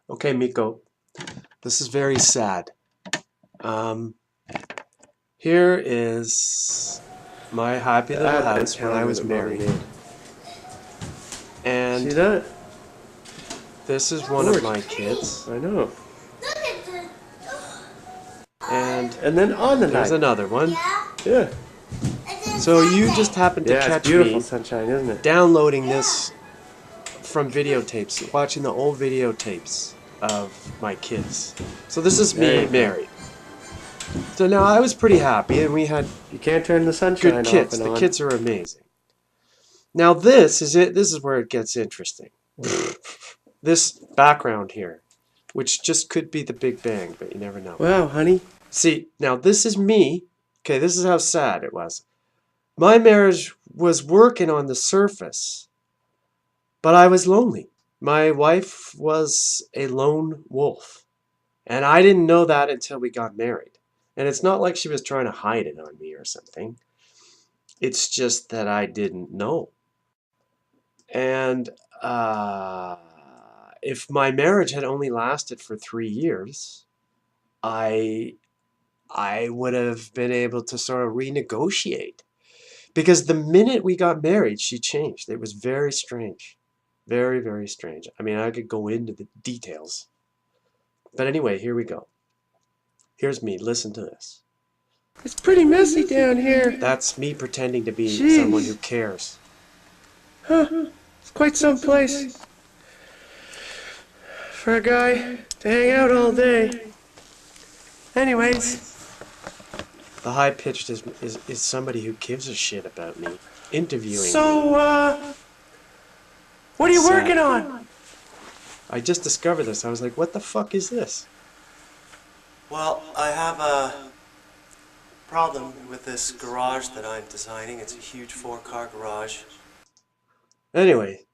Okay, Mikko, this is very sad. Um, Here is my happy little Dad didn't house when tell I me was that Mommy married. made. See And that? this is one of my Gorgeous. kids. I know. And And then on the there's night. another one. Yeah. So you just happened to Yeah, it's catch beautiful me sunshine, isn't it? downloading this from videotapes, watching the old videotapes of my kids. So this is There me you go. married. So now I was pretty happy and we had You can't turn the good sunshine off kids. and The on. kids are amazing. Now this is it. This is where it gets interesting. This background here, which just could be the Big Bang, but you never know. Wow, honey. See, now this is me. Okay, this is how sad it was. My marriage was working on the surface, but I was lonely. My wife was a lone wolf, and I didn't know that until we got married. And it's not like she was trying to hide it on me or something. It's just that I didn't know. And uh, if my marriage had only lasted for 3 years, I I would have been able to sort of renegotiate. Because the minute we got married, she changed. It was very strange. Very, very strange. I mean, I could go into the details. But anyway, here we go. Here's me. Listen to this. It's pretty messy down here. That's me pretending to be someone who Jeez. cares. Huh. It's quite some place for a guy to hang out all day. Anyways, The high pitched is somebody who gives a shit about me, interviewing me. so, what are you Sad. working on? I just discovered this. I was like, what the fuck is this? Well, I have a problem with this garage that I'm designing. It's a huge 4-car garage. Anyway,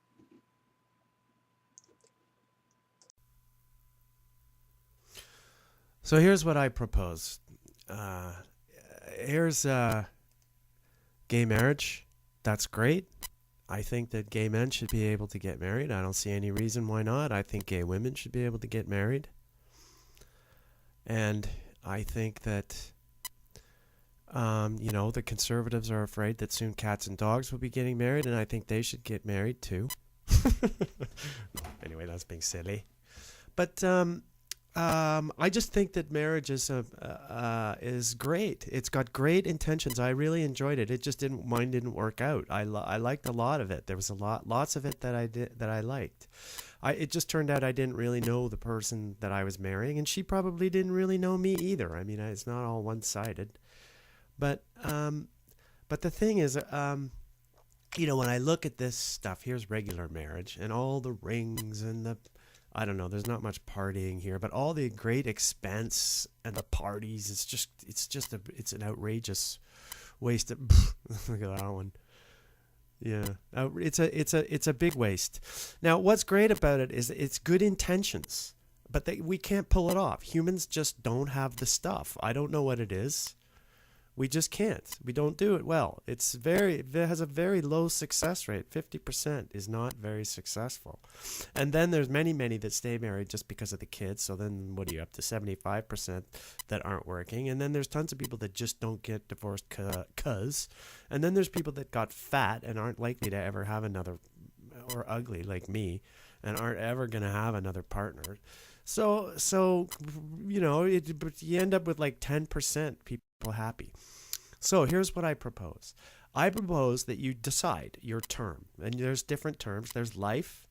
So here's what I propose. Uh, Here's gay marriage. That's great. I think that gay men should be able to get married. I don't see any reason why not. I think gay women should be able to get married. And I think that, the conservatives are afraid that soon cats and dogs will be getting married, and I think they should get married too. Anyway, that's being silly. But I just think that marriage is great. It's got great intentions. I really enjoyed it. It just mine didn't work out. I liked a lot of it. There was lots of it that I liked. It just turned out I didn't really know the person that I was marrying, and she probably didn't really know me either. I mean, it's not all one sided. But but the thing is, when I look at this stuff, here's regular marriage and all the rings and the I don't know, there's not much partying here, but all the great expense and the parties, it's an outrageous waste of look at that one. Yeah. It's a big waste. Now, what's great about it is it's good intentions, but we can't pull it off. Humans just don't have the stuff. I don't know what it is. We just can't. We don't do it well. It has a very low success rate. 50% is not very successful. And then there's many that stay married just because of the kids. So then what are you up to? 75% that aren't working. And then there's tons of people that just don't get divorced cuz. And then there's people that got fat and aren't likely to ever have another, or ugly like me, and aren't ever going to have another partner. So but you end up with like 10% people happy. So here's what I propose. I propose that you decide your term. And there's different terms. There's life,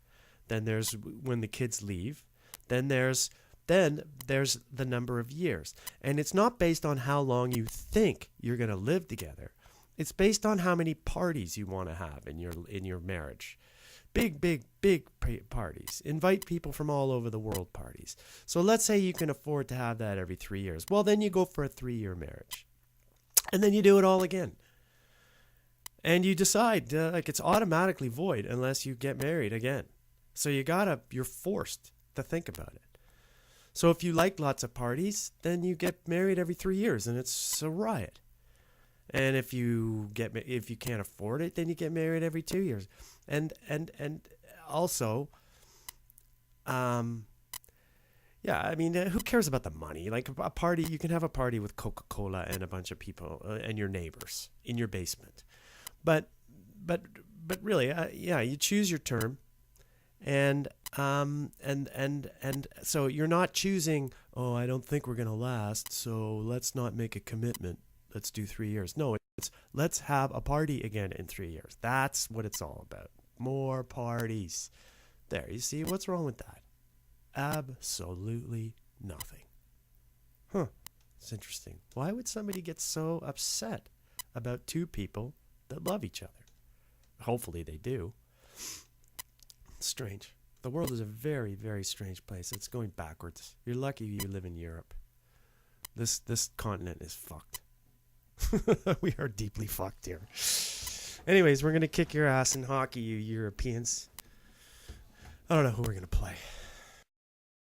then there's when the kids leave, then there's the number of years. And it's not based on how long you think you're going to live together. It's based on how many parties you want to have in your marriage. Big parties. Invite people from all over the world parties. So let's say you can afford to have that every 3 years. Well, then you go for a 3-year marriage. And then you do it all again. And you decide, it's automatically void unless you get married again. So you're forced to think about it. So if you like lots of parties, then you get married every 3 years and it's a riot. And if you can't afford it, then you get married every 2 years. And also, Yeah, I mean, who cares about the money? Like a party, you can have a party with Coca-Cola and a bunch of people and your neighbors in your basement. But but but really, yeah, you choose your term, and so you're not choosing. Oh, I don't think we're gonna last, so let's not make a commitment. Let's do 3 years. No, it's let's have a party again in 3 years. That's what it's all about. More parties. There, you see, what's wrong with that? Absolutely nothing. Huh. It's interesting. Why would somebody get so upset about two people that love each other? Hopefully they do. Strange. The world is a very, very strange place. It's going backwards. You're lucky you live in Europe. This continent is fucked. We are deeply fucked here. Anyways, we're going to kick your ass in hockey, you Europeans. I don't know who we're going to play.